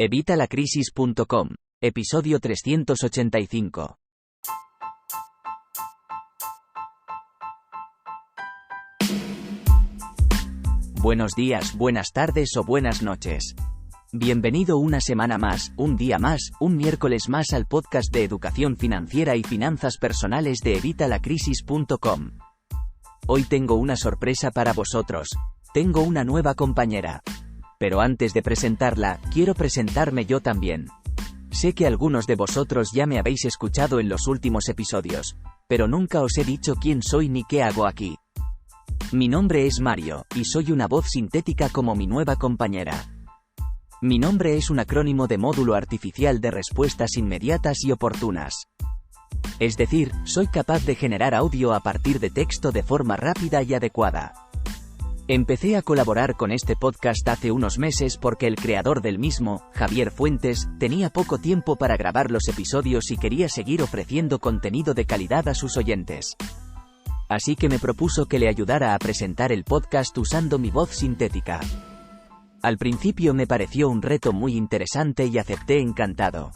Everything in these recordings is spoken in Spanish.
Evitalacrisis.com, episodio 385. Buenos días, buenas tardes o buenas noches. Bienvenido una semana más, un día más, un miércoles más al podcast de educación financiera y finanzas personales de Evitalacrisis.com. Hoy tengo una sorpresa para vosotros. Tengo una nueva compañera. Pero antes de presentarla, quiero presentarme yo también. Sé que algunos de vosotros ya me habéis escuchado en los últimos episodios, pero nunca os he dicho quién soy ni qué hago aquí. Mi nombre es Mario, y soy una voz sintética como mi nueva compañera. Mi nombre es un acrónimo de módulo artificial de respuestas inmediatas y oportunas. Es decir, soy capaz de generar audio a partir de texto de forma rápida y adecuada. Empecé a colaborar con este podcast hace unos meses porque el creador del mismo, Javier Fuentes, tenía poco tiempo para grabar los episodios y quería seguir ofreciendo contenido de calidad a sus oyentes. Así que me propuso que le ayudara a presentar el podcast usando mi voz sintética. Al principio me pareció un reto muy interesante y acepté encantado.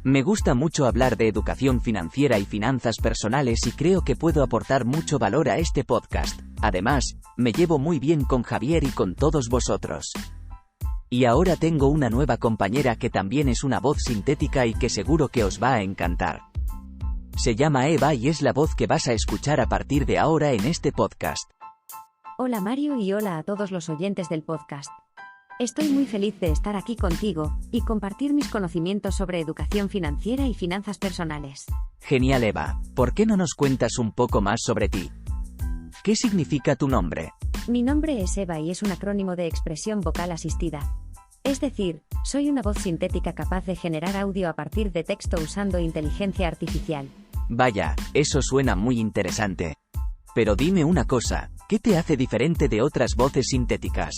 Me gusta mucho hablar de educación financiera y finanzas personales y creo que puedo aportar mucho valor a este podcast. Además, me llevo muy bien con Javier y con todos vosotros. Y ahora tengo una nueva compañera que también es una voz sintética y que seguro que os va a encantar. Se llama Eva y es la voz que vas a escuchar a partir de ahora en este podcast. Hola Mario y hola a todos los oyentes del podcast. Estoy muy feliz de estar aquí contigo y compartir mis conocimientos sobre educación financiera y finanzas personales. Genial Eva, ¿por qué no nos cuentas un poco más sobre ti? ¿Qué significa tu nombre? Mi nombre es Eva y es un acrónimo de expresión vocal asistida. Es decir, soy una voz sintética capaz de generar audio a partir de texto usando inteligencia artificial. Vaya, eso suena muy interesante. Pero dime una cosa, ¿qué te hace diferente de otras voces sintéticas?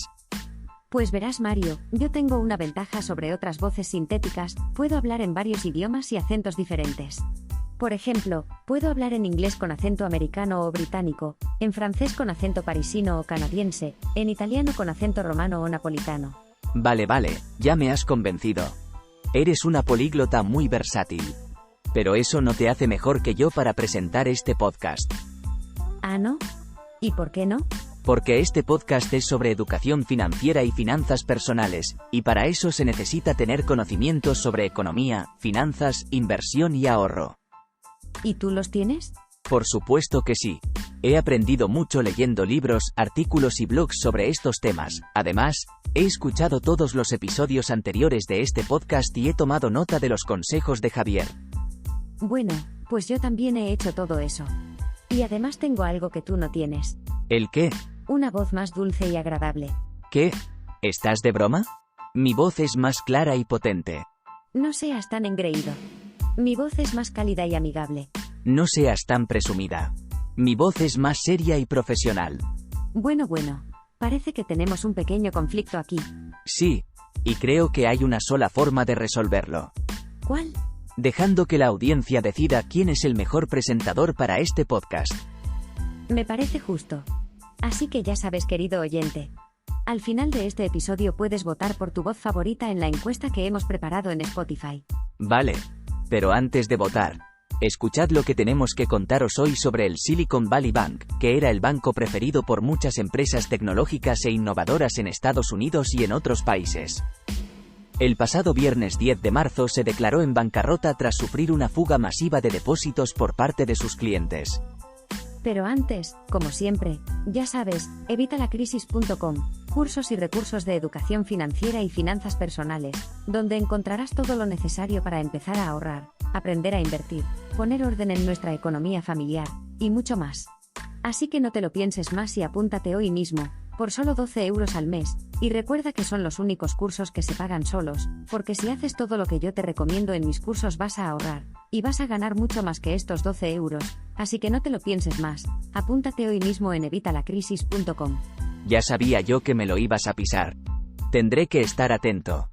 Pues verás Mario, yo tengo una ventaja sobre otras voces sintéticas, puedo hablar en varios idiomas y acentos diferentes. Por ejemplo, puedo hablar en inglés con acento americano o británico, en francés con acento parisino o canadiense, en italiano con acento romano o napolitano. Vale, ya me has convencido. Eres una políglota muy versátil. Pero eso no te hace mejor que yo para presentar este podcast. ¿Ah, no? ¿Y por qué no? Porque este podcast es sobre educación financiera y finanzas personales, y para eso se necesita tener conocimientos sobre economía, finanzas, inversión y ahorro. ¿Y tú los tienes? Por supuesto que sí. He aprendido mucho leyendo libros, artículos y blogs sobre estos temas. Además, he escuchado todos los episodios anteriores de este podcast y he tomado nota de los consejos de Javier. Bueno, pues yo también he hecho todo eso. Y además tengo algo que tú no tienes. ¿El qué? Una voz más dulce y agradable. ¿Qué? ¿Estás de broma? Mi voz es más clara y potente. No seas tan engreído. Mi voz es más cálida y amigable. No seas tan presumida. Mi voz es más seria y profesional. Bueno, parece que tenemos un pequeño conflicto aquí. Sí, y creo que hay una sola forma de resolverlo. ¿Cuál? Dejando que la audiencia decida quién es el mejor presentador para este podcast. Me parece justo. Así que ya sabes, querido oyente. Al final de este episodio puedes votar por tu voz favorita en la encuesta que hemos preparado en Spotify. Vale, pero antes de votar, escuchad lo que tenemos que contaros hoy sobre el Silicon Valley Bank, que era el banco preferido por muchas empresas tecnológicas e innovadoras en Estados Unidos y en otros países. El pasado viernes 10 de marzo se declaró en bancarrota tras sufrir una fuga masiva de depósitos por parte de sus clientes. Pero antes, como siempre, ya sabes, Evitalacrisis.com, cursos y recursos de educación financiera y finanzas personales, donde encontrarás todo lo necesario para empezar a ahorrar, aprender a invertir, poner orden en nuestra economía familiar, y mucho más. Así que no te lo pienses más y apúntate hoy mismo, por solo 12 euros al mes, y recuerda que son los únicos cursos que se pagan solos, porque si haces todo lo que yo te recomiendo en mis cursos vas a ahorrar, y vas a ganar mucho más que estos 12 euros, así que no te lo pienses más, apúntate hoy mismo en Evitalacrisis.com. Ya sabía yo que me lo ibas a pisar. Tendré que estar atento.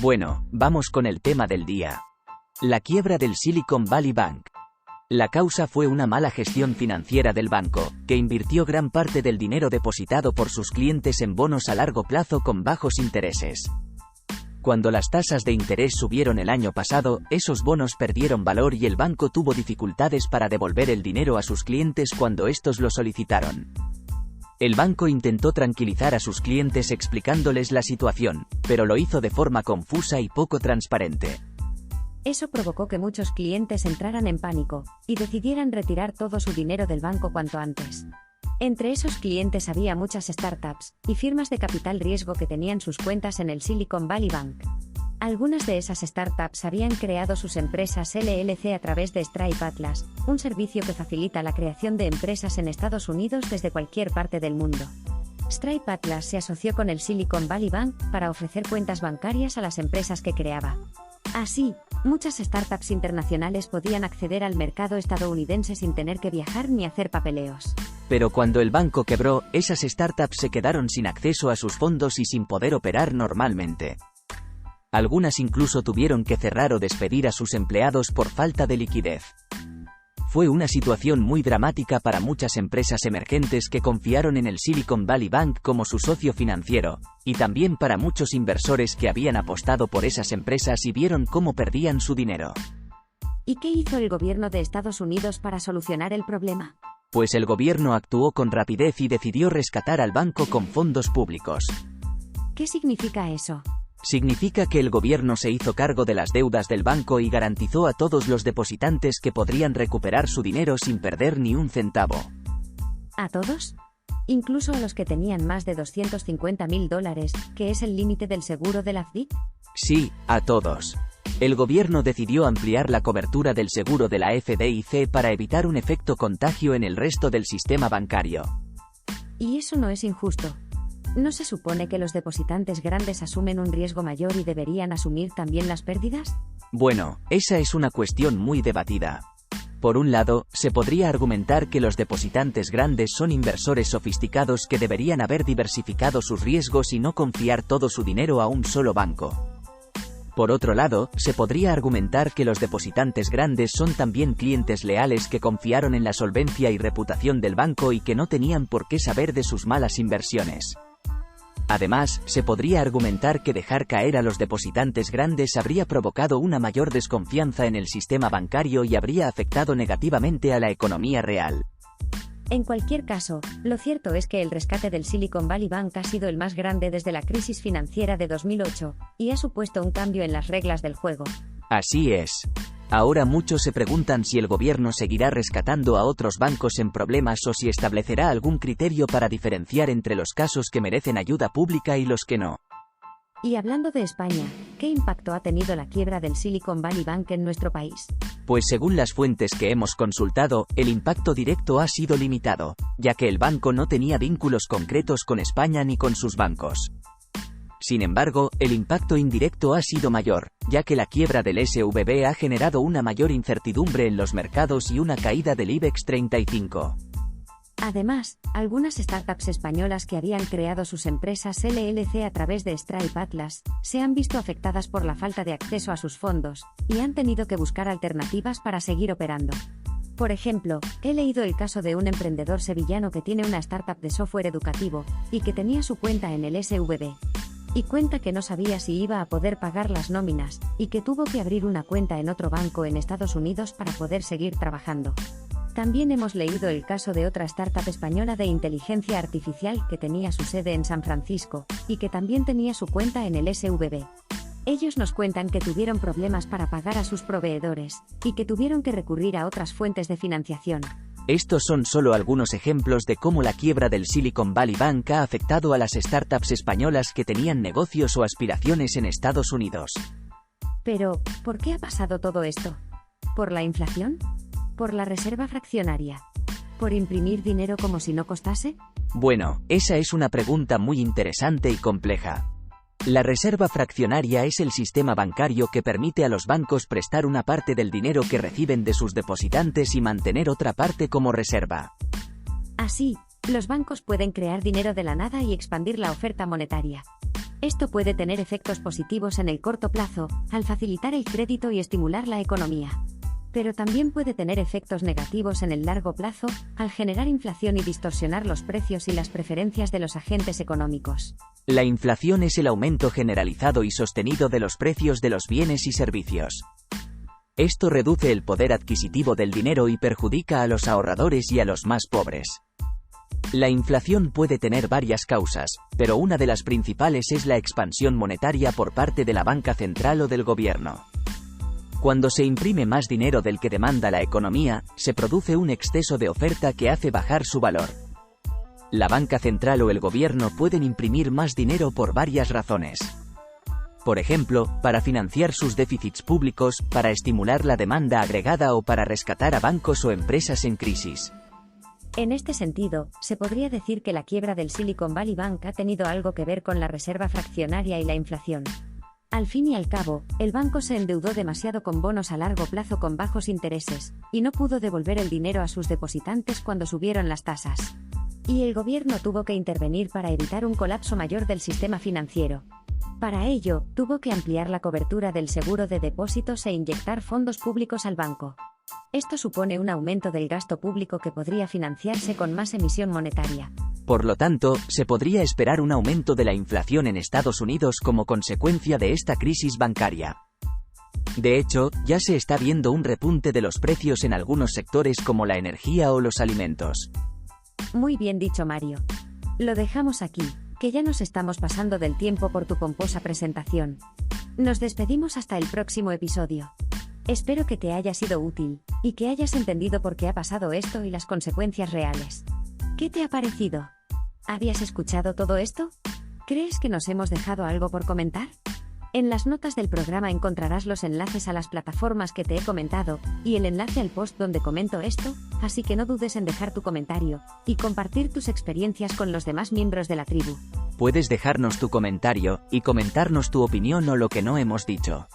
Bueno, vamos con el tema del día. La quiebra del Silicon Valley Bank. La causa fue una mala gestión financiera del banco, que invirtió gran parte del dinero depositado por sus clientes en bonos a largo plazo con bajos intereses. Cuando las tasas de interés subieron el año pasado, esos bonos perdieron valor y el banco tuvo dificultades para devolver el dinero a sus clientes cuando estos lo solicitaron. El banco intentó tranquilizar a sus clientes explicándoles la situación, pero lo hizo de forma confusa y poco transparente. Eso provocó que muchos clientes entraran en pánico y decidieran retirar todo su dinero del banco cuanto antes. Entre esos clientes había muchas startups y firmas de capital riesgo que tenían sus cuentas en el Silicon Valley Bank. Algunas de esas startups habían creado sus empresas LLC a través de Stripe Atlas, un servicio que facilita la creación de empresas en Estados Unidos desde cualquier parte del mundo. Stripe Atlas se asoció con el Silicon Valley Bank para ofrecer cuentas bancarias a las empresas que creaba. Así, muchas startups internacionales podían acceder al mercado estadounidense sin tener que viajar ni hacer papeleos. Pero cuando el banco quebró, esas startups se quedaron sin acceso a sus fondos y sin poder operar normalmente. Algunas incluso tuvieron que cerrar o despedir a sus empleados por falta de liquidez. Fue una situación muy dramática para muchas empresas emergentes que confiaron en el Silicon Valley Bank como su socio financiero, y también para muchos inversores que habían apostado por esas empresas y vieron cómo perdían su dinero. ¿Y qué hizo el gobierno de Estados Unidos para solucionar el problema? Pues el gobierno actuó con rapidez y decidió rescatar al banco con fondos públicos. ¿Qué significa eso? Significa que el gobierno se hizo cargo de las deudas del banco y garantizó a todos los depositantes que podrían recuperar su dinero sin perder ni un centavo. ¿A todos? ¿Incluso a los que tenían más de $250.000, que es el límite del seguro de la FDIC? Sí, a todos. El gobierno decidió ampliar la cobertura del seguro de la FDIC para evitar un efecto contagio en el resto del sistema bancario. ¿Y eso no es injusto? ¿No se supone que los depositantes grandes asumen un riesgo mayor y deberían asumir también las pérdidas? Bueno, esa es una cuestión muy debatida. Por un lado, se podría argumentar que los depositantes grandes son inversores sofisticados que deberían haber diversificado sus riesgos y no confiar todo su dinero a un solo banco. Por otro lado, se podría argumentar que los depositantes grandes son también clientes leales que confiaron en la solvencia y reputación del banco y que no tenían por qué saber de sus malas inversiones. Además, se podría argumentar que dejar caer a los depositantes grandes habría provocado una mayor desconfianza en el sistema bancario y habría afectado negativamente a la economía real. En cualquier caso, lo cierto es que el rescate del Silicon Valley Bank ha sido el más grande desde la crisis financiera de 2008, y ha supuesto un cambio en las reglas del juego. Así es. Ahora muchos se preguntan si el gobierno seguirá rescatando a otros bancos en problemas o si establecerá algún criterio para diferenciar entre los casos que merecen ayuda pública y los que no. Y hablando de España, ¿qué impacto ha tenido la quiebra del Silicon Valley Bank en nuestro país? Pues según las fuentes que hemos consultado, el impacto directo ha sido limitado, ya que el banco no tenía vínculos concretos con España ni con sus bancos. Sin embargo, el impacto indirecto ha sido mayor, ya que la quiebra del SVB ha generado una mayor incertidumbre en los mercados y una caída del IBEX 35. Además, algunas startups españolas que habían creado sus empresas LLC a través de Stripe Atlas, se han visto afectadas por la falta de acceso a sus fondos, y han tenido que buscar alternativas para seguir operando. Por ejemplo, he leído el caso de un emprendedor sevillano que tiene una startup de software educativo, y que tenía su cuenta en el SVB. Y cuenta que no sabía si iba a poder pagar las nóminas, y que tuvo que abrir una cuenta en otro banco en Estados Unidos para poder seguir trabajando. También hemos leído el caso de otra startup española de inteligencia artificial que tenía su sede en San Francisco, y que también tenía su cuenta en el SVB. Ellos nos cuentan que tuvieron problemas para pagar a sus proveedores, y que tuvieron que recurrir a otras fuentes de financiación. Estos son solo algunos ejemplos de cómo la quiebra del Silicon Valley Bank ha afectado a las startups españolas que tenían negocios o aspiraciones en Estados Unidos. Pero, ¿por qué ha pasado todo esto? ¿Por la inflación? ¿Por la reserva fraccionaria? ¿Por imprimir dinero como si no costase? Bueno, esa es una pregunta muy interesante y compleja. La reserva fraccionaria es el sistema bancario que permite a los bancos prestar una parte del dinero que reciben de sus depositantes y mantener otra parte como reserva. Así, los bancos pueden crear dinero de la nada y expandir la oferta monetaria. Esto puede tener efectos positivos en el corto plazo, al facilitar el crédito y estimular la economía. pero también puede tener efectos negativos en el largo plazo, al generar inflación y distorsionar los precios y las preferencias de los agentes económicos. La inflación es el aumento generalizado y sostenido de los precios de los bienes y servicios. Esto reduce el poder adquisitivo del dinero y perjudica a los ahorradores y a los más pobres. La inflación puede tener varias causas, pero una de las principales es la expansión monetaria por parte de la banca central o del gobierno. Cuando se imprime más dinero del que demanda la economía, se produce un exceso de oferta que hace bajar su valor. La banca central o el gobierno pueden imprimir más dinero por varias razones. Por ejemplo, para financiar sus déficits públicos, para estimular la demanda agregada o para rescatar a bancos o empresas en crisis. En este sentido, se podría decir que la quiebra del Silicon Valley Bank ha tenido algo que ver con la reserva fraccionaria y la inflación. Al fin y al cabo, el banco se endeudó demasiado con bonos a largo plazo con bajos intereses, y no pudo devolver el dinero a sus depositantes cuando subieron las tasas. Y el gobierno tuvo que intervenir para evitar un colapso mayor del sistema financiero. Para ello, tuvo que ampliar la cobertura del seguro de depósitos e inyectar fondos públicos al banco. Esto supone un aumento del gasto público que podría financiarse con más emisión monetaria. Por lo tanto, se podría esperar un aumento de la inflación en Estados Unidos como consecuencia de esta crisis bancaria. De hecho, ya se está viendo un repunte de los precios en algunos sectores como la energía o los alimentos. Muy bien dicho, Mario. Lo dejamos aquí, que ya nos estamos pasando del tiempo por tu pomposa presentación. Nos despedimos hasta el próximo episodio. Espero que te haya sido útil, y que hayas entendido por qué ha pasado esto y las consecuencias reales. ¿Qué te ha parecido? ¿Habías escuchado todo esto? ¿Crees que nos hemos dejado algo por comentar? En las notas del programa encontrarás los enlaces a las plataformas que te he comentado, y el enlace al post donde comento esto, así que no dudes en dejar tu comentario, y compartir tus experiencias con los demás miembros de la tribu. Puedes dejarnos tu comentario, y comentarnos tu opinión o lo que no hemos dicho.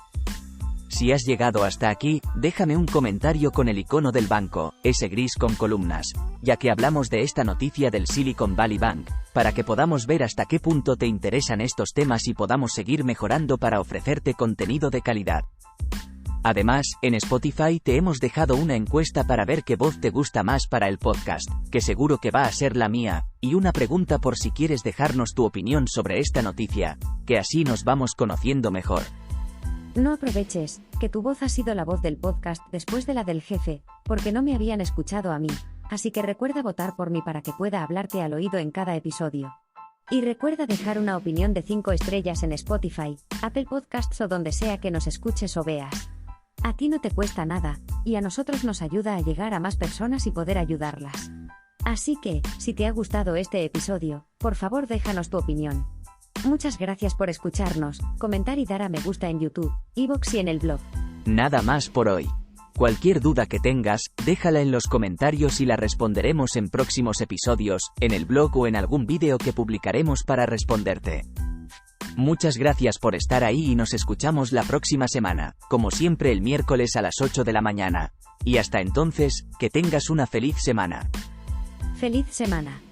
Si has llegado hasta aquí, déjame un comentario con el icono del banco, ese gris con columnas, ya que hablamos de esta noticia del Silicon Valley Bank, para que podamos ver hasta qué punto te interesan estos temas y podamos seguir mejorando para ofrecerte contenido de calidad. Además, en Spotify te hemos dejado una encuesta para ver qué voz te gusta más para el podcast, que seguro que va a ser la mía, y una pregunta por si quieres dejarnos tu opinión sobre esta noticia, que así nos vamos conociendo mejor. No aproveches, que tu voz ha sido la voz del podcast después de la del jefe, porque no me habían escuchado a mí, así que recuerda votar por mí para que pueda hablarte al oído en cada episodio. Y recuerda dejar una opinión de 5 estrellas en Spotify, Apple Podcasts o donde sea que nos escuches o veas. A ti no te cuesta nada, y a nosotros nos ayuda a llegar a más personas y poder ayudarlas. Así que, si te ha gustado este episodio, por favor déjanos tu opinión. Muchas gracias por escucharnos, comentar y dar a me gusta en YouTube, iVoox y en el blog. Nada más por hoy. Cualquier duda que tengas, déjala en los comentarios y la responderemos en próximos episodios, en el blog o en algún vídeo que publicaremos para responderte. Muchas gracias por estar ahí y nos escuchamos la próxima semana, como siempre el miércoles a las 8 de la mañana. Y hasta entonces, que tengas una feliz semana. ¡Feliz semana!